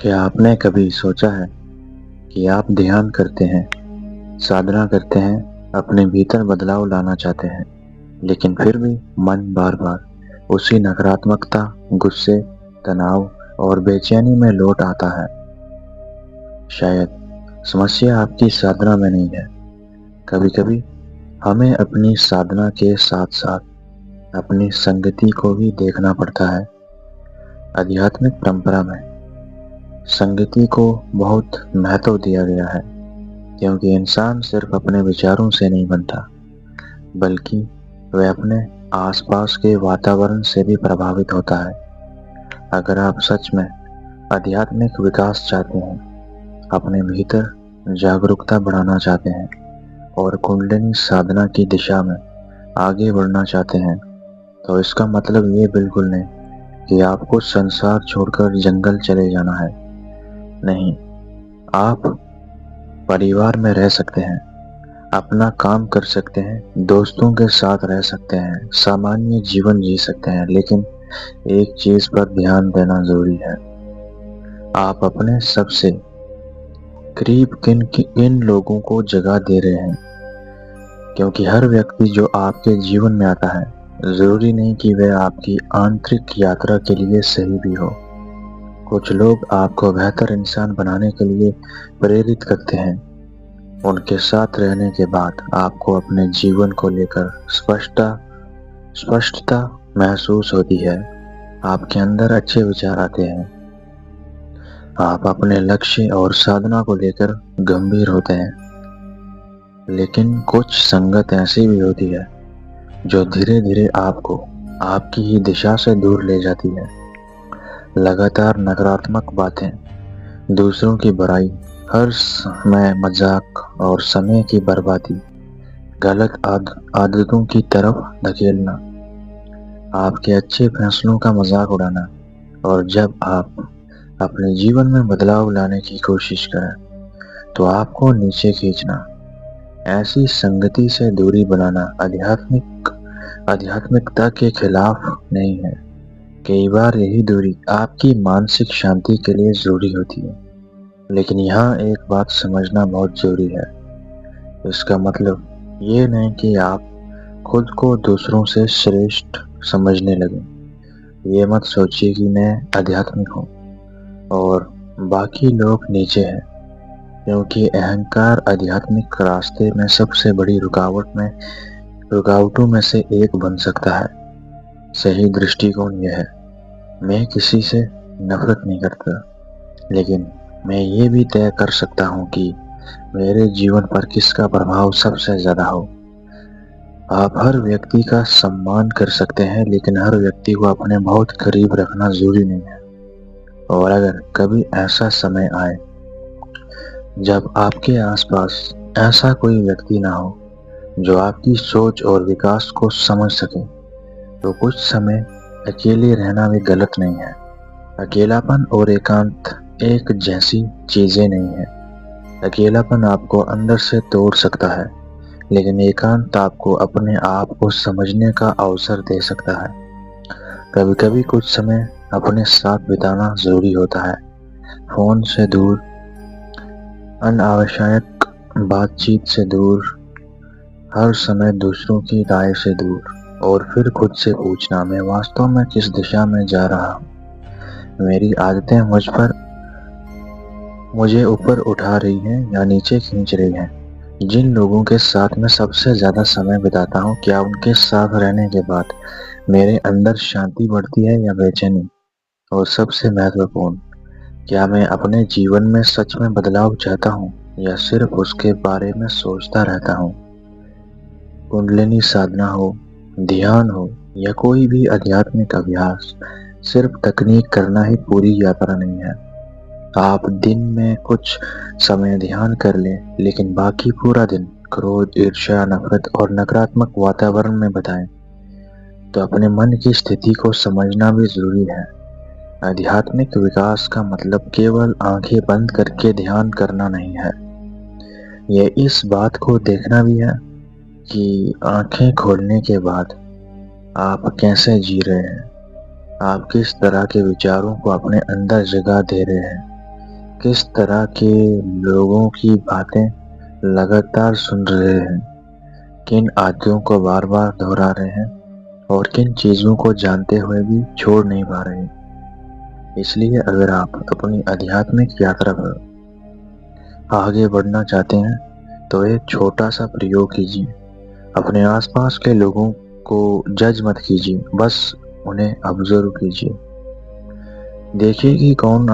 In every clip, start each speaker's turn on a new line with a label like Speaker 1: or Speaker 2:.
Speaker 1: क्या आपने कभी सोचा है कि आप ध्यान करते हैं, साधना करते हैं, अपने भीतर बदलाव लाना चाहते हैं, लेकिन फिर भी मन बार-बार उसी नकारात्मकता, गुस्से, तनाव और बेचैनी में लौट आता है? शायद समस्या आपकी साधना में नहीं है। कभी-कभी हमें अपनी साधना के साथ-साथ अपनी संगति को भी देखना पड़ता है। आध्यात्मिक परंपरा में संगति को बहुत महत्व दिया गया है, क्योंकि इंसान सिर्फ अपने विचारों से नहीं बनता, बल्कि वह अपने आसपास के वातावरण से भी प्रभावित होता है। अगर आप सच में आध्यात्मिक विकास चाहते हैं, अपने भीतर जागरूकता बढ़ाना चाहते हैं और कुंडलिनी साधना की दिशा में आगे बढ़ना चाहते हैं, तो इसका मतलब ये बिल्कुल नहीं कि आपको संसार छोड़कर जंगल चले जाना है। नहीं, आप परिवार में रह सकते हैं, अपना काम कर सकते हैं, दोस्तों के साथ रह सकते हैं, सामान्य जीवन जी सकते हैं, लेकिन एक चीज पर ध्यान देना जरूरी है। आप अपने सबसे करीब किन लोगों को जगह दे रहे हैं, क्योंकि हर व्यक्ति जो आपके जीवन में आता है, जरूरी नहीं कि वह आपकी आंतरिक यात्रा के लिए सही भी हो। कुछ लोग आपको बेहतर इंसान बनाने के लिए प्रेरित करते हैं। उनके साथ रहने के बाद आपको अपने जीवन को लेकर स्पष्टता महसूस होती है। आपके अंदर अच्छे विचार आते हैं। आप अपने लक्ष्य और साधना को लेकर गंभीर होते हैं। लेकिन कुछ संगत ऐसी भी होती है जो धीरे धीरे आपको आपकी ही दिशा से दूर ले जाती है। लगातार नकारात्मक बातें, दूसरों की बुराई, हर समय मजाक और समय की बर्बादी, गलत आदतों की तरफ धकेलना, आपके अच्छे फैसलों का मजाक उड़ाना, और जब आप अपने जीवन में बदलाव लाने की कोशिश करें तो आपको नीचे खींचना। ऐसी संगति से दूरी बनाना आध्यात्मिकता के खिलाफ नहीं है। कई बार यही दूरी आपकी मानसिक शांति के लिए जरूरी होती है। लेकिन यहाँ एक बात समझना बहुत जरूरी है। इसका मतलब ये नहीं कि आप खुद को दूसरों से श्रेष्ठ समझने लगे। ये मत सोचिए कि मैं आध्यात्मिक हूँ और बाकी लोग नीचे हैं, क्योंकि अहंकार आध्यात्मिक रास्ते में सबसे बड़ी रुकावटों में से एक बन सकता है। सही दृष्टिकोण यह है, मैं किसी से नफरत नहीं करता, लेकिन मैं ये भी तय कर सकता हूँ कि मेरे जीवन पर किसका प्रभाव सबसे ज्यादा हो। आप हर व्यक्ति का सम्मान कर सकते हैं, लेकिन हर व्यक्ति को अपने बहुत करीब रखना जरूरी नहीं है। और अगर कभी ऐसा समय आए जब आपके आसपास ऐसा कोई व्यक्ति ना हो जो आपकी सोच और विकास को समझ सके, तो कुछ समय अकेले रहना भी गलत नहीं है। अकेलापन और एकांत एक जैसी चीजें नहीं है। अकेलापन आपको अंदर से तोड़ सकता है, लेकिन एकांत आपको अपने आप को समझने का अवसर दे सकता है। कभी कभी कुछ समय अपने साथ बिताना जरूरी होता है। फोन से दूर, अनावश्यक बातचीत से दूर, हर समय दूसरों की राय से दूर, और फिर खुद से पूछना, मैं वास्तव में किस दिशा में जा रहा हूँ? मेरी आदतें मुझे ऊपर उठा रही हैं या नीचे खींच रही हैं? जिन लोगों के साथ मैं सबसे ज्यादा समय बिताता हूँ, क्या उनके साथ रहने के बाद मेरे अंदर शांति बढ़ती है या बेचैनी? और सबसे महत्वपूर्ण, क्या मैं अपने जीवन में सच में बदलाव चाहता हूँ या सिर्फ उसके बारे में सोचता रहता हूँ? कुंडलिनी साधना हो, ध्यान हो या कोई भी आध्यात्मिक अभ्यास, सिर्फ तकनीक करना ही पूरी यात्रा नहीं है। आप दिन में कुछ समय ध्यान कर लें, लेकिन बाकी पूरा दिन क्रोध, ईर्ष्या, नफरत और नकारात्मक वातावरण में बिताएं, तो अपने मन की स्थिति को समझना भी जरूरी है। आध्यात्मिक विकास का मतलब केवल आंखें बंद करके ध्यान करना नहीं है। यह इस बात को देखना भी है कि आंखें खोलने के बाद आप कैसे जी रहे हैं, आप किस तरह के विचारों को अपने अंदर जगह दे रहे हैं, किस तरह के लोगों की बातें लगातार सुन रहे हैं, किन आदतों को बार बार दोहरा रहे हैं और किन चीजों को जानते हुए भी छोड़ नहीं पा रहे। इसलिए अगर आप अपनी आध्यात्मिक यात्रा पर आगे बढ़ना चाहते हैं तो एक छोटा सा प्रयोग कीजिए। अपने आसपास के लोगों को जज मत कीजिए, बस उन्हें ऑब्जर्व कीजिए। देखिए कि कौन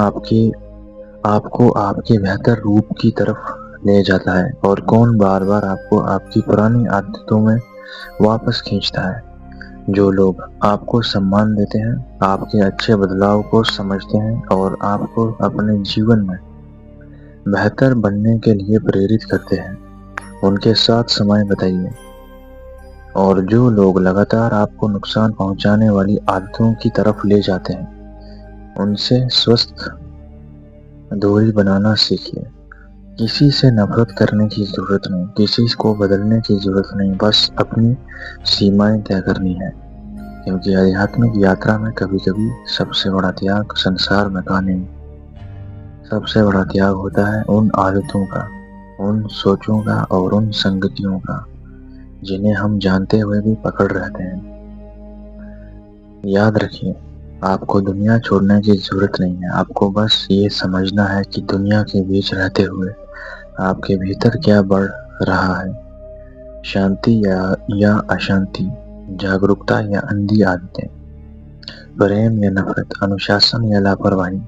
Speaker 1: आपको आपके बेहतर रूप की तरफ ले जाता है और कौन बार बार आपको आपकी पुरानी आदतों में वापस खींचता है। जो लोग आपको सम्मान देते हैं, आपके अच्छे बदलाव को समझते हैं और आपको अपने जीवन में बेहतर बनने के लिए प्रेरित करते हैं, उनके साथ समय बिताइए। और जो लोग लगातार आपको नुकसान पहुंचाने वाली आदतों की तरफ ले जाते हैं, उनसे स्वस्थ दूरी बनाना सीखिए। किसी से नफरत करने की जरूरत नहीं, किसी को बदलने की जरूरत नहीं, बस अपनी सीमाएं तय करनी है। क्योंकि आध्यात्मिक यात्रा में कभी कभी सबसे बड़ा त्याग संसार में का नहीं, सबसे बड़ा त्याग होता है उन आदतों का, उन सोचों का और उन संगतियों का जिन्हें हम जानते हुए भी पकड़ रहते हैं। याद रखिए, आपको दुनिया छोड़ने की जरूरत नहीं है। आपको बस ये समझना है कि दुनिया के बीच रहते हुए आपके भीतर क्या बढ़ रहा है, शांति या अशांति, जागरूकता या अंधी आदतें, प्रेम या नफरत, अनुशासन या लापरवाही।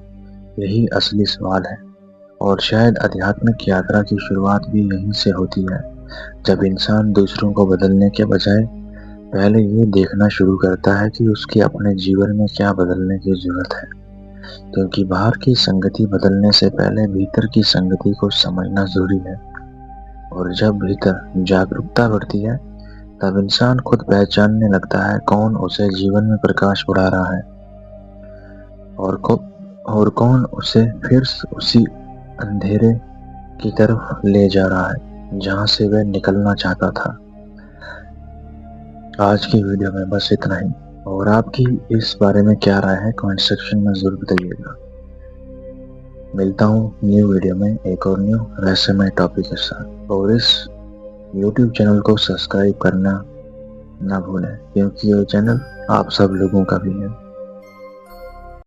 Speaker 1: यही असली सवाल है। और शायद आध्यात्मिक यात्रा की शुरुआत भी यहीं से होती है, जब इंसान दूसरों को बदलने के बजाय पहले ये देखना शुरू करता है कि उसके अपने जीवन में क्या बदलने की जरूरत है। क्योंकि बाहर की संगति बदलने से पहले भीतर की संगति को समझना जरूरी है। और जब भीतर जागरूकता बढ़ती है, तब इंसान खुद पहचानने लगता है कौन उसे जीवन में प्रकाश बढ़ा रहा है और कौन उसे फिर उसी अंधेरे की तरफ ले जा रहा है जहां से वह निकलना चाहता था। आज की वीडियो में बस इतना ही, और आपकी इस बारे में क्या राय है कमेंट सेक्शन में जरूर बताइएगा। मिलता हूँ न्यू वीडियो में एक और न्यू रहस्यमय टॉपिक के साथ। और इस YouTube चैनल को सब्सक्राइब करना ना भूलें, क्योंकि ये चैनल आप सब लोगों का भी है।